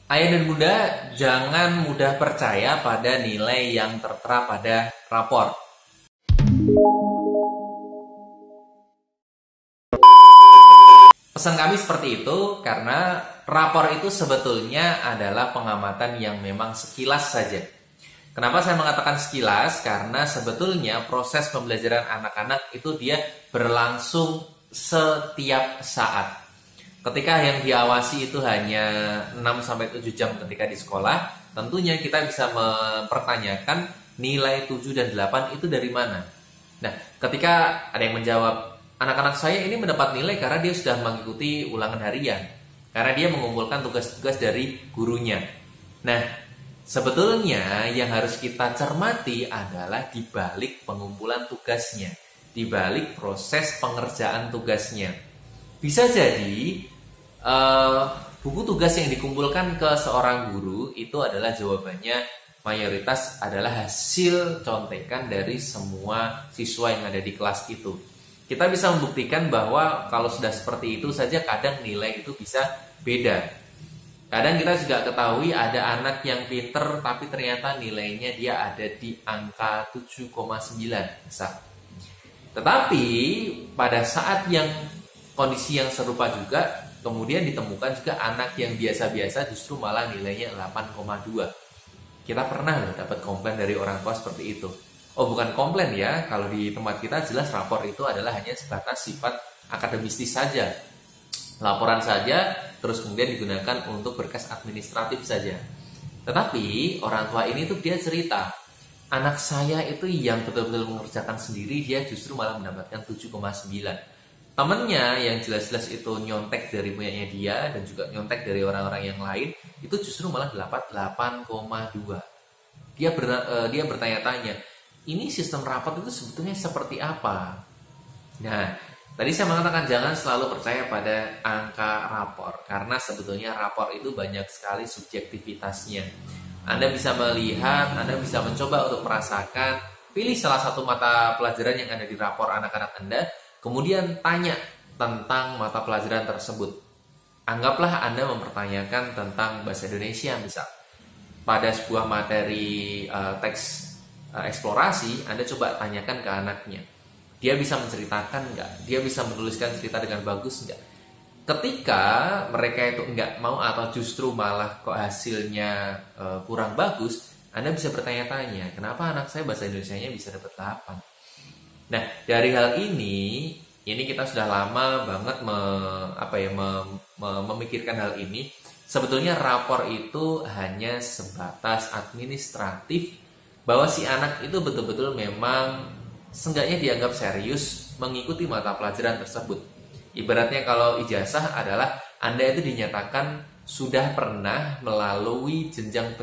Ayah dan bunda, jangan mudah percaya pada nilai yang tertera pada rapor. Pesan kami seperti itu karena rapor itu sebetulnya adalah pengamatan yang memang sekilas saja. Kenapa saya mengatakan sekilas? Karena sebetulnya proses pembelajaran anak-anak itu dia berlangsung setiap saat. Ketika yang diawasi itu hanya 6-7 jam ketika di sekolah, tentunya kita bisa mempertanyakan nilai 7 dan 8 itu dari mana. Nah, ketika ada yang menjawab, anak-anak saya ini mendapat nilai karena dia sudah mengikuti ulangan harian, karena dia mengumpulkan tugas-tugas dari gurunya. Nah, sebetulnya yang harus kita cermati adalah di balik pengumpulan tugasnya, di balik proses pengerjaan tugasnya. Bisa jadi buku tugas yang dikumpulkan ke seorang guru itu adalah jawabannya mayoritas adalah hasil contekan dari semua siswa yang ada di kelas itu. Kita bisa membuktikan bahwa kalau sudah seperti itu saja kadang nilai itu bisa beda. Kadang kita juga ketahui ada anak yang pinter tapi ternyata nilainya dia ada di angka 7,9 misal. Tetapi pada saat yang kondisi yang serupa juga, kemudian ditemukan juga anak yang biasa-biasa justru malah nilainya 8,2. Kita pernah loh dapat komplain dari orang tua seperti itu. Oh, bukan komplain ya, kalau di tempat kita jelas rapor itu adalah hanya sebatas sifat akademistis saja. Laporan saja, terus kemudian digunakan untuk berkas administratif saja. Tetapi orang tua ini tuh dia cerita, anak saya itu yang betul-betul mengerjakan sendiri, dia justru malah mendapatkan 7,9. Temennya yang jelas-jelas itu nyontek dari punyanya dia dan juga nyontek dari orang-orang yang lain, itu justru malah dapat 8,2. Dia bertanya-tanya, ini sistem rapot itu sebetulnya seperti apa? Nah, tadi saya mengatakan jangan selalu percaya pada angka rapor, karena sebetulnya rapor itu banyak sekali subjektivitasnya. Anda bisa melihat, Anda bisa mencoba untuk merasakan, pilih salah satu mata pelajaran yang ada di rapor anak-anak Anda, kemudian tanya tentang mata pelajaran tersebut. Anggaplah Anda mempertanyakan tentang bahasa Indonesia misal. Pada sebuah materi teks eksplorasi, Anda coba tanyakan ke anaknya. Dia bisa menceritakan nggak? Dia bisa menuliskan cerita dengan bagus nggak? Ketika mereka itu nggak mau atau justru malah kok hasilnya kurang bagus, Anda bisa bertanya-tanya, kenapa anak saya bahasa Indonesianya bisa dapat 8? Nah, dari hal ini kita sudah lama banget memikirkan hal ini. Sebetulnya rapor itu hanya sebatas administratif, bahwa si anak itu betul-betul memang seenggaknya dianggap serius mengikuti mata pelajaran tersebut. Ibaratnya kalau ijazah adalah Anda itu dinyatakan sudah pernah melalui jenjang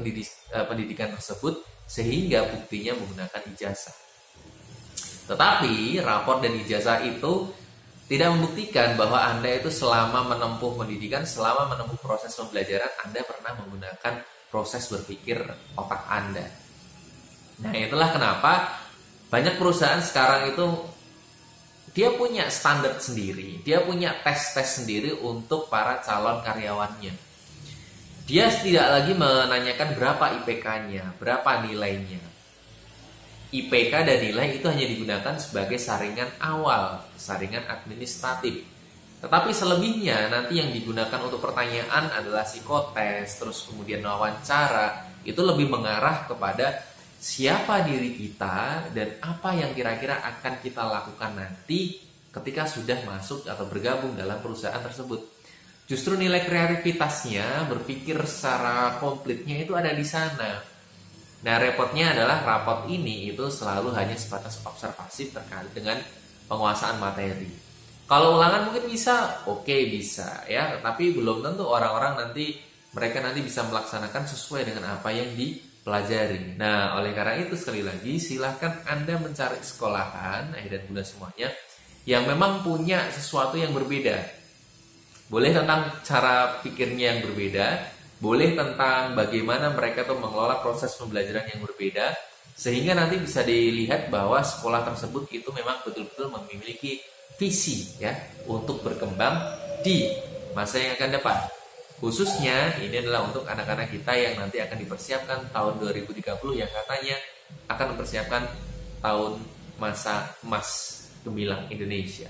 pendidikan tersebut sehingga buktinya menggunakan ijazah. Tetapi rapor dan ijazah itu tidak membuktikan bahwa Anda itu selama menempuh pendidikan, selama menempuh proses pembelajaran, Anda pernah menggunakan proses berpikir otak Anda. Nah, itulah kenapa banyak perusahaan sekarang itu dia punya standar sendiri, dia punya tes-tes sendiri untuk para calon karyawannya. Dia tidak lagi menanyakan berapa IPK-nya, berapa nilainya. IPK dan nilai itu hanya digunakan sebagai saringan awal, saringan administratif. Tetapi selebihnya nanti yang digunakan untuk pertanyaan adalah psikotes, terus kemudian wawancara, itu lebih mengarah kepada siapa diri kita dan apa yang kira-kira akan kita lakukan nanti ketika sudah masuk atau bergabung dalam perusahaan tersebut. Justru nilai kreativitasnya, berpikir secara komplitnya itu ada di sana. Nah, repotnya adalah rapot ini itu selalu hanya sebatas observasi terkait dengan penguasaan materi. Kalau ulangan mungkin bisa, oke bisa ya, tetapi belum tentu orang-orang mereka nanti bisa melaksanakan sesuai dengan apa yang dipelajari. Nah, oleh karena itu sekali lagi silahkan Anda mencari sekolahan, ayah dan bunda semuanya, yang memang punya sesuatu yang berbeda. Boleh tentang cara pikirnya yang berbeda, boleh tentang bagaimana mereka tuh mengelola proses pembelajaran yang berbeda, sehingga nanti bisa dilihat bahwa sekolah tersebut itu memang betul-betul memiliki visi ya untuk berkembang di masa yang akan depan. Khususnya ini adalah untuk anak-anak kita yang nanti akan dipersiapkan tahun 2030 yang katanya akan mempersiapkan tahun masa emas gemilang Indonesia.